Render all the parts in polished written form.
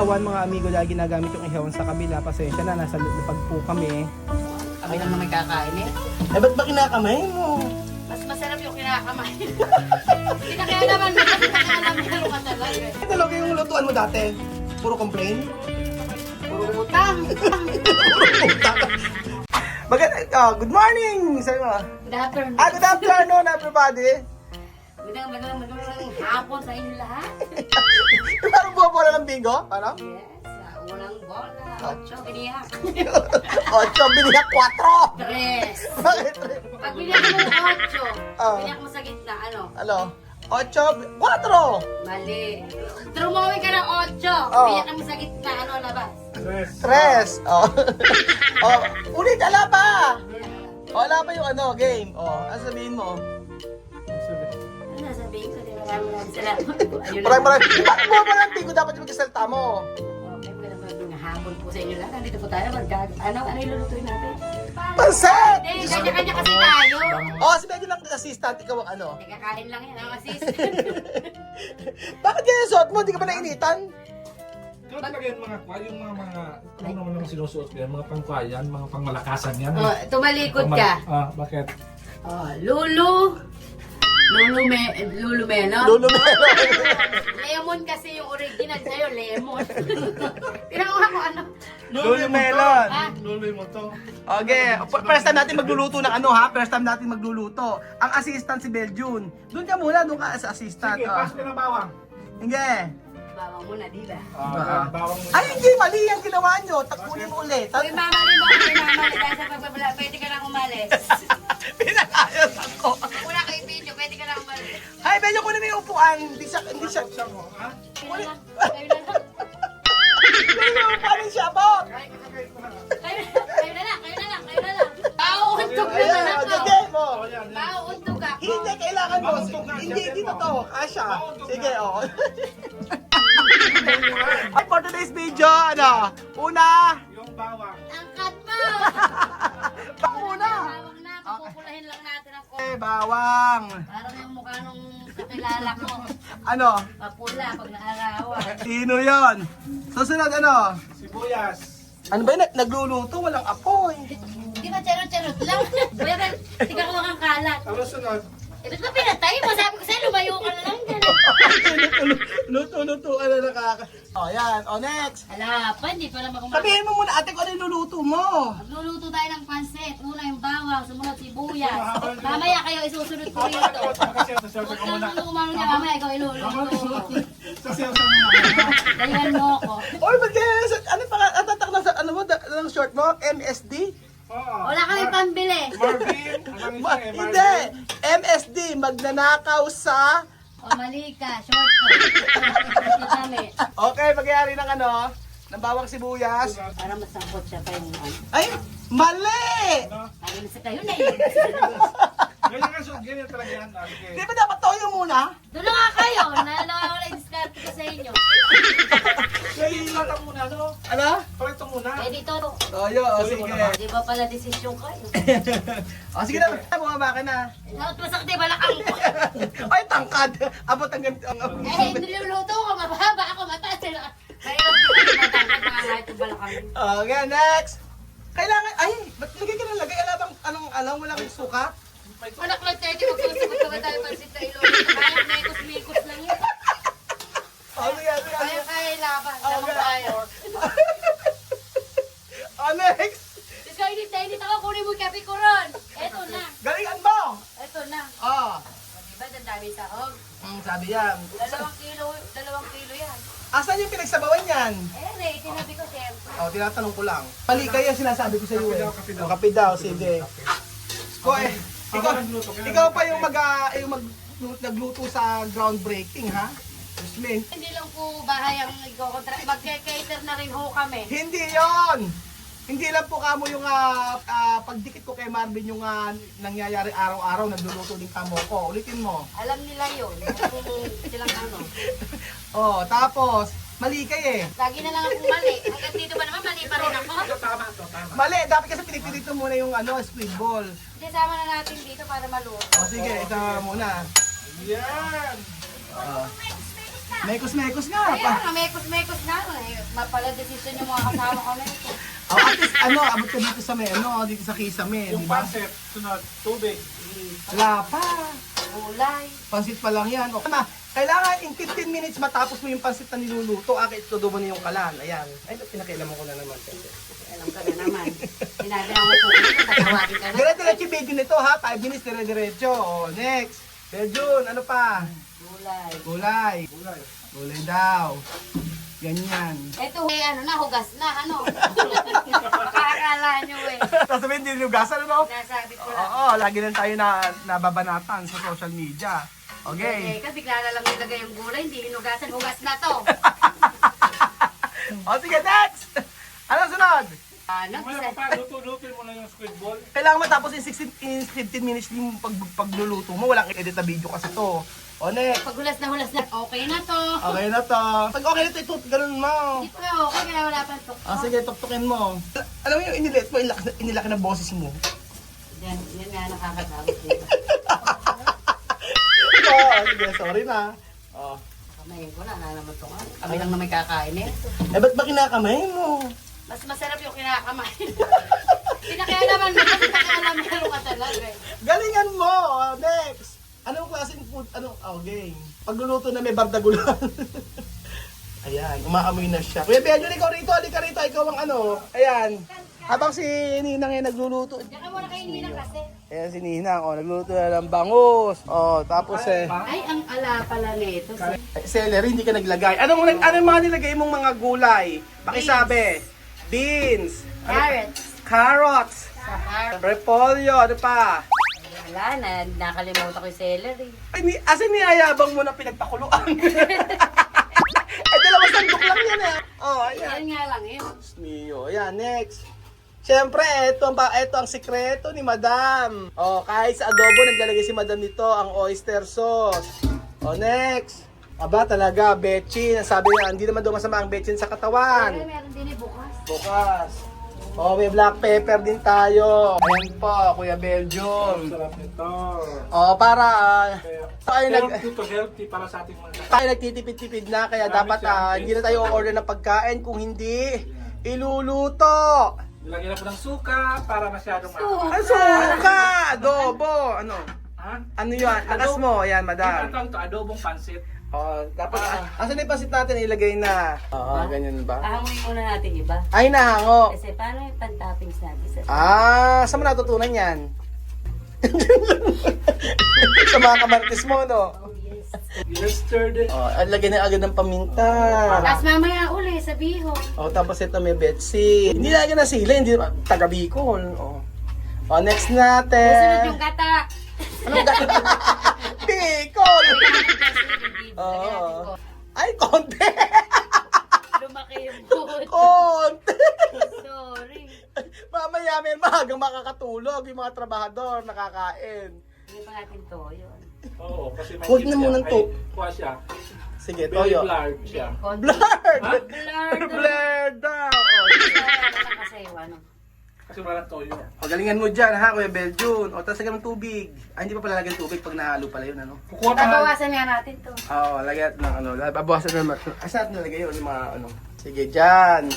Ihawan mga amigo dahil ginagamit yung ihawan sa kabila. Pasensya na, nasa lupag po kami. Kami lang naman kakain eh. Eh, ba't ba kinakamay mo? Mas masarap yung kinakamay. Hindi na kaya naman, kasi nakakalam ko yung matalay. Ito talaga yung lutuan mo dati. Puro complain? Puro utang. Good morning! Sabi mo. Good afternoon. Good afternoon everybody! Magandang hapon sa inyo lahat. Parang buwa-bola ng bingo? Ano? Yes, sa unang bola. 8 biniyak. 8, biniyak 4! 3. Bakit? Pag biniyak mo 8, biniyak mo sa gitna, ano? Ano? 8, 4! Mali. Trumawi ka ng 8, biniyak mo sa gitna, ano labas? 3! Oh. Ulit, ala pa! Wala pa yung game. Ano sabihin mo? Ano sabihin ko, di maraming salamat po. Ayun lang. Maraming. Bakit buwa-bola ng bingo dapat yung magkasalta mo? Okay, magandang hapon po sa inyo lahat. Nandito po tayo. Ano ilulutuin natin? Pansit! Hindi, kanya-kanya kasi tayo. Si Medyo lang assistant, ikaw ang ano. Kakain lang yan, ang assist. Bakit kaya suot mo? Di ka ba nainitan? Ano talaga yung mga kwa, yung mga ano naman ang sinusuot ko yan, mga pangkwayan, mga pangmalakasan yan. Tumalikod ka. Bakit? Lulu Melo. Lulu Melo. Lemon kasi yung original sa'yo, lemon. Tinanong ako ano. Lulu Melon. Luloy mo to. Okay, first time natin magluluto ng First time natin magluluto. Ang assistant si Beljun. Doon ka muna, doon ka sa assistant. Sige, pas ka ng bawang. Hindi. Bawang muna, di ba? Bawang mo. Ay, hindi, mali ang ginawa nyo. Takunin mo ulit. Uy, mamali mo, mamali. Dahil sa pagbabala, pwede ka nang umalis. Pinakayos ako. Wala kayo video, pwede ka nang umalis. Ay, Beljo, kunin mo yung upuan. Hindi siya. Buksan mo, ha? Kayo na lang. Kayo na lang. Kunin mo yung upuan siya, Bob. Kayo na lang. Kayo na lang. Kayo na lang. Pauuntog na Ayan, lang ako. sige mo. Pauuntog ako. Hindi, kailangan mo. Hindi, dito to. Asya. Sige, Ay, for today's video, una. Yung bawang. Angkat mo! Una. Bawang na, papupulahin lang natin ako. Bawang. Parang yung mukha nung kakilala ko. Ano? Papula pag naarawan. Sino yon? Susunod, Sibuyas. Ano ba yun? Nagluluto, walang apoy. Di ba charot-charot lang? Kuya, tika ko ang kalat. Ano sunod? Ba't ba pinatay mo? Sabi ko sa'yo, lumayo ka na lang dyan. Luto, ano nakaka... Yan. Next. Hala pa, hindi pa naman kumakain. Sabihin mo muna, ate, kung ano yung luluto mo. Magluluto tayo ng pansit. Una yung bawang, sumunod sibuyas. Mamaya kayo isusunod ko rito. Kasi sa Huwag kang umano niya, mamaya ikaw iluluto. Sa Dayan mo ako. Oy, ba't kaya, ano pa, atatak na sa, ng short mo? MSD? Wala kami pambili. Marvin. Anong isa eh, Hindi. MSD, magnanakaw sa... Mali ka, short ko. Dami. Okay, magyari ng ng bawang sibuyas. Para masangkot siya pa yung ano. Ay, mali! Ayaw na sa kayo na eh. Ganyan talaga yan. Di ba dapat toyo muna? Doon na nga kayo. Nawawala yung discard ko sa inyo. Kaya ilatang muna, no? Ano? Palito muna. Eh dito. Toyo, sige. Di ba pala desisyon kayo? Sige na, bumaba ka na. Lahat masakit yung balakang ko. Ay, tangkad! Abot ang ganito. Eh, niluluto ko. Mababa ako. Mataas sila. Kaya matangkad mga kahit yung balakang. Okay, next! Kailangan, ba't lagay ka ng lagay? Alam, wala kang suka? Anak lang tayo. Magsusugot ka ba tayo pansit na iluluto? Kaya mekos-mekos lang yun. Sige. Kaya ilaban. Lamang tayo. Next! Ikaw, init ako. Kunin mo yung kape ko ron. Eto na. Galingan mo! Eto na. Diba, ang dami sahog? Sabi yan. 2 kilo yan. Asan yung pinagsabawan yan? Tinabi ko siyempre. Tinatanong ko lang. Mali kayo sinasabi ko sa iyo eh. Kape daw, sige. Ikaw pa yung nagluto sa groundbreaking, ha? Yasmin. Hindi lang po bahay ang mag-cater na rin ho kami. Hindi yon. Hindi lang po kamo yung pagdikit ko kay Marvin yung nangyayari araw-araw, nagluluto din kamo ko. Ulitin mo. Alam nila yun. Kung silang ano. Tapos, mali kayo eh. Lagi na lang akong mali. Hanggang dito ba naman mali pa rin ako? Tama. Mali, dapat kasi pinipilito muna yung squid ball. Hindi, sama na natin dito para maluto. Sige, ito muna. Yan. Mekos-mekos nga. Kaya nga, mekos-mekos na. Mapala decision yung mga kasama ko na ito. Oh, at least, abot ka dito sa dito sa Kisame, Yung di ba? pancit, sunod, tubig. Wala pa. Gulay. Pansit pa lang yan. O, kailangan in 15 minutes matapos mo yung pansit na niluluto. Itutubo na yung kalan. Ayan. Ay, pinakailaman ko na naman. Alam ka na naman. Sinabi na mo po ito, tatawagin ka na. Dire-diretso yung video nito ha. 5 minutes, dire-diretso. O, next. Beljun, ano pa? Gulay. Gulay. Gulay daw. Ganyan. Ito, hugas na, Kakala nyo Tapos sabihin, hindi lugasan, ano? Nasabi ko lang. Oo, lagi lang tayo nababanatan sa social media. Okay. Kasi bigla na lang nilagay yung gulay, hindi hinugasan, hugas na to. O, sige, next! Ano sunod? Mamaya pa, luto-lutoin mo na yung squid ball. Kailangan matapos in 15 minutes yung pagluluto mo. Walang edit na video kasi to. O, next. Pag hulas na, okay na to. Okay na to. Pag okay na to, ito, ganun mo. Hindi pa okay, kaya wala pa to. Sige, tuktukin mo. Alam mo yung inilit mo, inilaki ng boses mo. Yan nga nakakatakot dito. Sige, sorry na. Kamayin ko na naman ito nga. Kami lang na may kakain eh. Ba't ba kinakamay mo? Mas masarap yung kinakamain. Pinakialaman mo, kasi pakialaman ka talaga eh. Galingan mo! Next! Anong klaseng food? Okay. Pagluluto na may bardagulan. Ayan, umaamoy na siya. Kuya Benjo, ikaw rito, halika rito. Ikaw ang Ayan. Habang si Ninang ay nagluluto. Diyan ka muna kayo Ninang kasi. Ayan si Ninang, nagluluto na ng bangus. Tapos Ay, ang ala pala nito. celery, hindi ka naglagay. Anong mga nilagay mong mga gulay? Pakisabi. Beans. Carrots. Repolyo. Ano pa? Wala na, nakalimutan ko yung celery. Ay, niyayabang mo na pinagpakuluan. Dalawang sandok lang yan eh. Ayan. Yan nga lang yun. Mio. Ayan, next. Siyempre, ito ang sikreto ni Madam. Kahit sa adobo, naglalagay si Madam nito, ang oyster sauce. Next. Aba, talaga, betchin. Sabi niya, hindi naman daw masama ang betchin sa katawan. Pero meron din bukas. Bukas. May black pepper din tayo. Ayan po, Kuya Belgium. Sarap nito. Para Healthy para sa ating mga tayo nagtitipid-tipid na, kaya dapat hindi na tayo order ng pagkain kung hindi iluluto. Nilagyan na po ng suka para masyadong Ang suka! Adobo! Ano yun? Lakas mo. Ayan, Madam. Ito adobong pansit. Dapat, asan na yung pasit natin? Ilagay na. Ganyan ba? Ahanguin muna natin iba. Ay, nahango. Kasi paano yung pan-toppings natin? Saan mo natutunan yan? Sa mga kamartis mo, no? Oh, yes. Yesterday. Lagyan na agad ng paminta. Tapos mamaya uli sa bihon. Tapos ito may Betsy. Hindi lagyan na sila, hindi taga Bicol. Next natin. Susunod yung gata. Anong gagawin? Bicol! Oo. Ay, konti! Lumaki yung buhod. Konti! Sorry. Mamaya may mahagang makakatulog yung mga trabahador nakakain. Hindi pa natin to yun. Oo, kasi may Huwag na chip muna siya. to. Ay, kuha siya. Sige, Very toyo. blurred siya. Blurred! Ha? Blurred. Blurred daw! Wala kasi ano. Kasi walang toyo. Galingan mo dyan ha, Kuya Beljun. Tapos lagyan ng tubig. Hindi pa pala lagyan tubig pag nahalo pala yun, Kukuha pa. Babawasan nga natin to. Lagyan ng babawasan naman. Asa natin nalagay yun, yung mga Sige, dyan.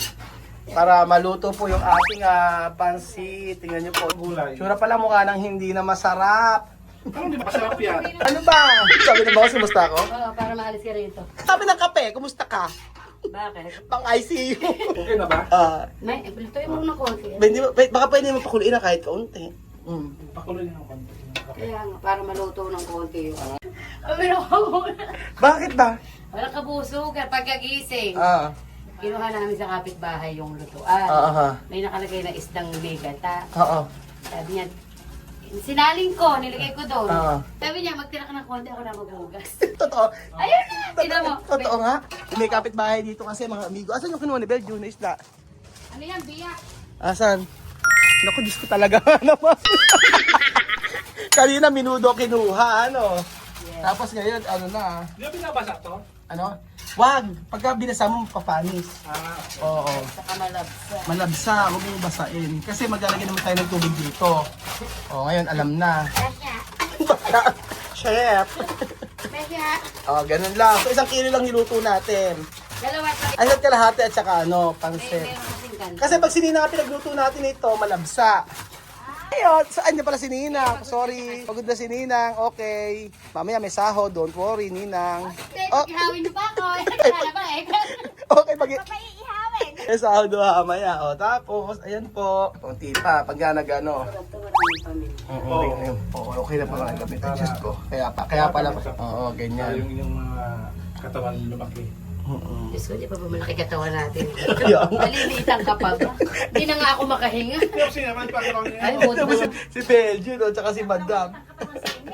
Para maluto po yung ating pansit. Tingnan nyo po. Gulay. Sura pala mukha nang hindi na masarap. Hindi masarap yan. Ano ba? Sabi ng boss, kumusta ako? Oo, para maalis ka rito. Sabi ng kape, kumusta ka? Bakit? Pang ICU. Okay na ba? May, lutuin mo na konti. Baka pwede mo pakuliin na kahit kaunti. Pakuloy niyo ng konti. Kaya nga, para maluto ng konti yung ano. Bakit ba? Walang kabusugan. Pagkagising, kinuha namin sa kapitbahay yung lutuan. May nakalagay na isdang megata. Sabi niya, sinaling ko, nilagay ko doon. Sabi niya, magtira ka ng konti, ako na maghugas. Totoo. Ayun na, tignan mo. Totoo nga. May kapitbahay dito kasi mga amigo. Asan yung kinuha ni Beljun na isda? Ano yan, biyak? Asan? Naku, Diyos ko talaga naman. Kanina minudo kinuha, Yes. Tapos ngayon, na. Hindi mo binabasa to? Wag, pagka binasa mo, papanis. Oo. Saka malabsa. Malabsa, huwag mong basain. Kasi maglalagay naman tayo ng tubig dito. Ngayon, alam na. Chef! Kaya, Ganun lang. So, 1 kilo lang niluto natin. dalawa pa. Isa't kalahati at saka Meron pansit. kasing ganito. Kasi pag si Ninang ang pinagluto natin ito, malabsa. Ayun, saan niya pala si Ninang? Sorry, pagod na si Ninang. Okay. Mamaya may saho, don't worry, Ninang. Oh, Ihawin niyo pa ako. Kala ba eh. okay, pag Ihawin. may saho doon mamaya. Tapos, ayan po. Kunti pa, pag nagano. Okay na pa mga gamit. Adjust ko. Kaya pala. Oo, ganyan. Yung mga katawan lumaki. Diyos ko, di pa ba malaki katawan natin? Ayun. Maliliitan ka pa ba? Hindi na nga ako makahinga. Pero sino naman pagkaroon niya? Ay, buto ba? Si Belgium, no, tsaka si Madam.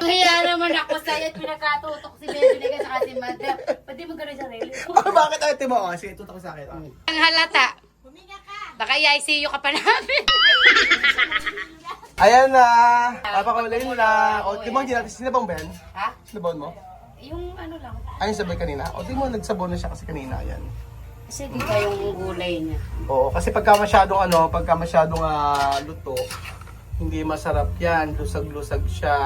Kaya naman ako sa'yo at pinakatutok si Benjamin at saka si Madam. Pwede mo gano'n sarili? Bakit ate mo? Sige, tutok ko sa akin. Ang halata. Baka i-ICU ka pa namin. Ayan na. Papakamalayin mo na. O, di mo, sinabang Ben? Ha? Sinabang mo? Yung ano lang. Ayun sabay kanina. O, di mo, nagsabon na siya kasi kanina. Ayan. Kasi di ba yung gulay niya? Oo, kasi pagka masyadong luto, hindi masarap yan. Lusag-lusag siya.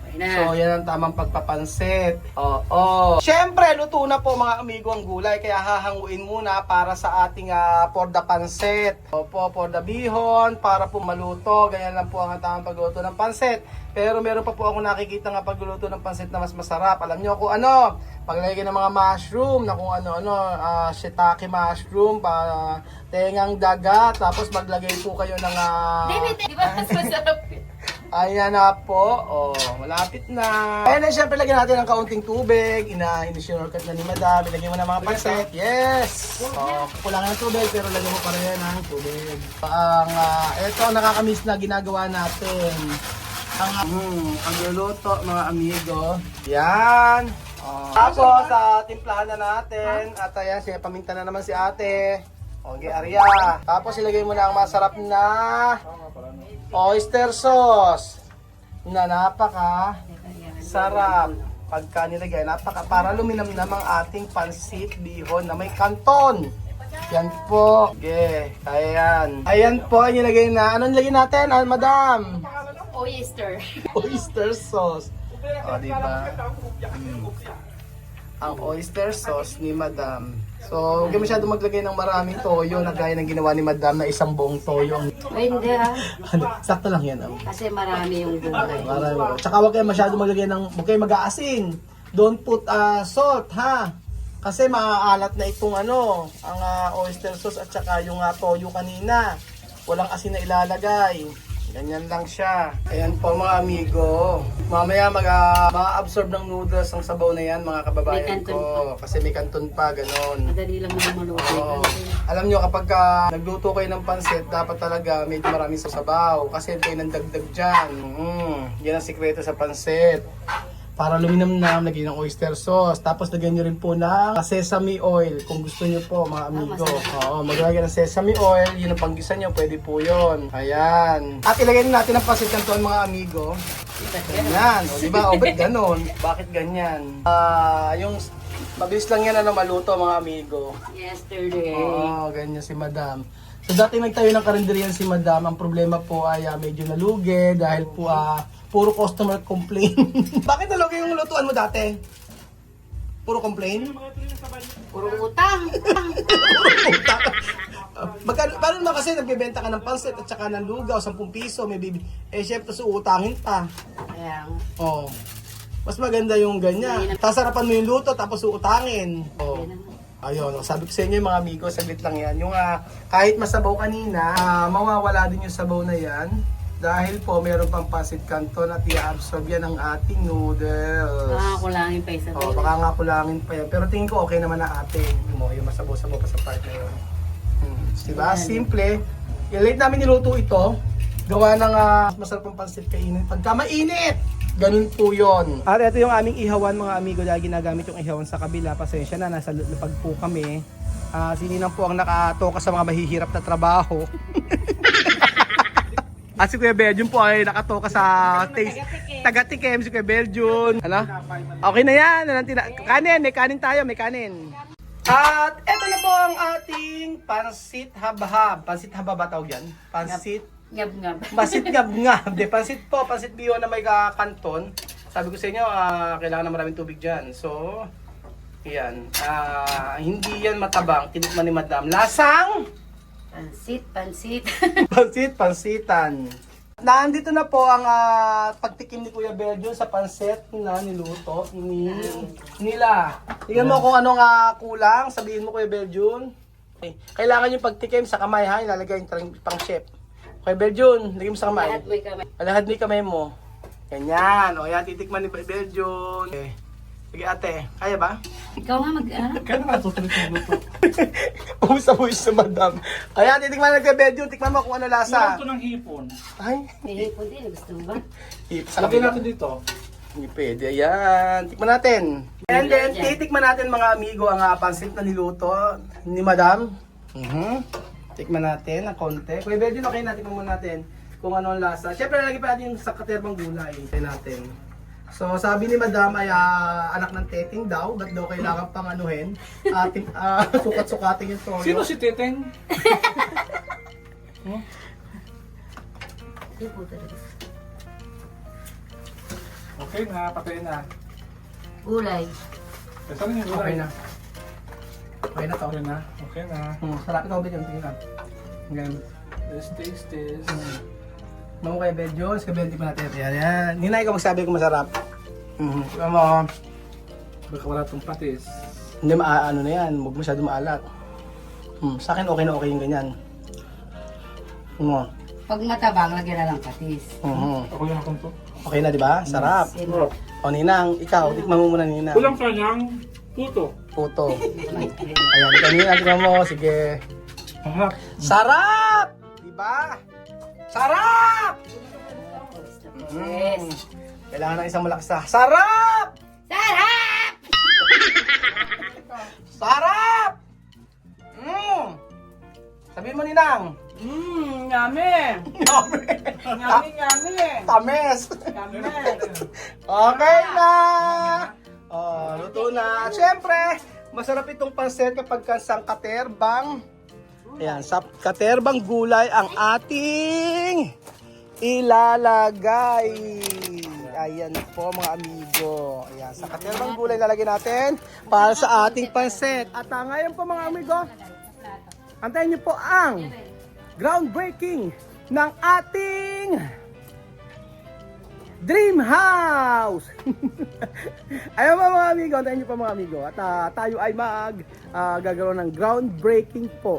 Okay na. So, yan ang tamang pagpapansit. Oo. Siyempre, luto na po mga amigo ang gulay. Kaya hahanguin muna para sa ating for the pansit. Opo, for the bihon, para po maluto. Ganyan lang po ang tamang pagluto ng pansit. Pero meron pa po ako nakikita nga pagluluto ng pansit na mas masarap. Alam nyo kung ano? Paglagay ng mga mushroom na kung ano-ano. Shiitake mushroom, para tengang daga. Tapos maglagay po kayo ng... Di ba mas masarap yun? Ayan na po. Malapit na. Ayan na, syempre lagyan natin ng kaunting tubig. Ini-shortcut na ni Madam. Ilagyan mo na mga pansit. Yes! Kulangan ng tubig, pero lagyan mo pa rin ng tubig. Ito ang nakakamiss na ginagawa natin. Ang pagluluto, mga amigo. Yan. Tapos, timplahan na natin. At ayan, siya paminta na naman si ate. Okay, Arya. Tapos, ilagay mo na ang masarap na oyster sauce. Na napaka sarap. Pagka nilagay, para luminamnam ang ating pansit bihon na may kanton. Yan po. Okay, ayan. Ayan po, nilagay na. Anong nilagay natin, Madam? Oyster. Oyster sauce. Diba? Ang oyster sauce ni Madam. So, huwag masyado maglagay ng maraming toyo na gaya ng ginawa ni Madam na isang buong toyo. Ay, hindi ah. Sakto lang yan. Kasi marami yung gulay. Marami. Tsaka huwag kayo masyado maglagay ng, huwag kayo mag-aasin. Don't put salt, ha? Kasi maaalat na itong ang oyster sauce at saka yung toyo kanina. Walang asin na ilalagay. Ganyan lang siya. Ayan po mga amigo. Mamaya ma-absorb ng noodles ang sabaw na yan mga kababayan ko. Kasi may kanton pa, ganon. Madali lang naman maluto. Oo. Alam nyo, kapag nagluto kayo ng pansit, dapat talaga medyo marami sa sabaw. Kasi kayo nang dagdag dyan. Yan ang sikreto sa pansit. Para luminamnam, lagyan ng oyster sauce. Tapos lagyan nyo rin po ng sesame oil. Kung gusto nyo po mga amigo. Oo, maglagay ng sesame oil. Yun ang panggisa nyo, pwede po yun. Ayan. At ilagay natin ang pansit kanton mga amigo. Ganyan. O diba? O ba't ganon? Bakit ganyan? Yung mabilis lang yan maluto mga amigo. Yesterday. Oo, ganyan si Madam. So dati nagtayo ng karinderiyan si Madam. Ang problema po ay medyo nalugi dahil po puro customer complain. Bakit nalugi yung lutuan mo dati? Puro complain? Puro utang. Paano naman kasi nagbebenta ka ng pansit at saka ng lugaw, 10 piso, may bibi. Syempre suutangin pa. Kaya Oh. Mas maganda yung ganyan. Sasarapan mo yung luto tapos uutangin. Oh. Ayun, sabi ko sa inyo mga amigo, saglit lang yan. Yung kahit masabaw kanina, mawawala din yung sabaw na yan. Dahil po meron pang pansit canton at i-absorb yan ang ating noodles. kulangin pa isa. Baka nga kulangin pa yan. Pero tingin ko okay naman na ate. Yung masabaw-sabaw pa sa part na yun. Diba? Simple. Late namin niluto ito. Gawa ng masarap ang pansit kainin. Pagka mainit! Ganun po yun. At ito yung aming ihawan mga amigo dahil ginagamit yung ihawan sa kabila. Pasensya na, nasa lapag po kami. Si Ninang po ang nakatoka sa mga mahihirap na trabaho. At si Kuya Belgium po ay nakatoka sa taga-tikim si Kuya Belgium. Ano? Okay na yan. Kanin, may kanin tayo, may kanin. At eto na po ang ating pansit habhab. Pansit habhab ba tawag yan? Pansit Ngab-ngab. Pansit ngab-ngab. Pansit po, pansit biyo na may kanton. sabi ko sa inyo, kailangan ng maraming tubig dyan. So, yan. Hindi yan matabang. Tinikman ni Madam. Lasang? Pansit. Pansitan. Nandito na po ang pagtikim ni Kuya Belgium sa pansit na niluto nila. Tingnan mo kung anong kulang. Sabihin mo Kuya Belgium. Okay. Kailangan yung pagtikim sa kamay ha. Ilalagay yung pang chef. Kuya Belgium, lagay mo sa kamay. Lahat may kamay. Lahat may kamay mo. Ganyan. O yan, titikman ni Kuya Belgium. Okay. Sige ate, kaya ba? Ikaw nga mag-ano? Kaya na tutuloy ng luto. Pumus sa Madam. Ayan, titikman na Kuya Belgium. Tikman mo kung ano Kulang lasa. to ng hipon. Ay, Hihipon din. Gusto mo ba? Lagay natin dito. Hindi pwede. Ayan. Tikman natin. And then, titikman natin mga amigo ang pansit na niluto ni Madam. Tikman natin ng konti. Kuya Belgium, okay natin muna natin kung ano ang lasa. Siyempre, lalagyan pa natin yung sa katerbang gulay. Try natin. So, sabi ni Madam ay anak ng teteng daw. Ba't daw kailangan pang anuhin? Sukat-sukatin yung toyo. Sino si Teteng? Hihipon talaga. Okay na, patay na. Gulay. Kasi na yung Okay na. Okay na to. Okay na. Okay na. Sarap ito, Belgium. Tingnan. Ganyan. Let's taste this. Mga kay Belgium, sa Belgium pa natin. Yan. Ninay ko magsabi kung masarap. Tignan mo. Baka wala itong patis. Hindi ano na yan, huwag masyado maalat. Sa akin okay na okay yung ganyan. Mo. Pag matabang, lagyan na lang patis. Ako yung akong to. Okay na, di ba? Sarap. Sino? O Ninang, ikaw, tikman mo muna Ninang. Kulang kanyang puto. Puto. Ayan, ikaw Ninang, tikman mo. Sige. Harap. Sarap! Di ba? Sarap! Yes. Kailangan ng isang malaksa. Sarap! Sarap! Sarap! Sabihin mo Ninang. Yummy! Yummy! Tames! Yummy! Okay na! Luto na. Siyempre, masarap itong pansit kapag kansang katerbang. Ayan, sa katerbang gulay ang ating ilalagay. Ayan po mga amigo. Ayan, sa katerbang gulay lalagay natin para sa ating pansit. At ngayon po mga amigo, antayin niyo po ang groundbreaking ng ating Dream House! Ayun po mga amigo, antayin niyo po mga amigo. At tayo ay gagawin ng groundbreaking po.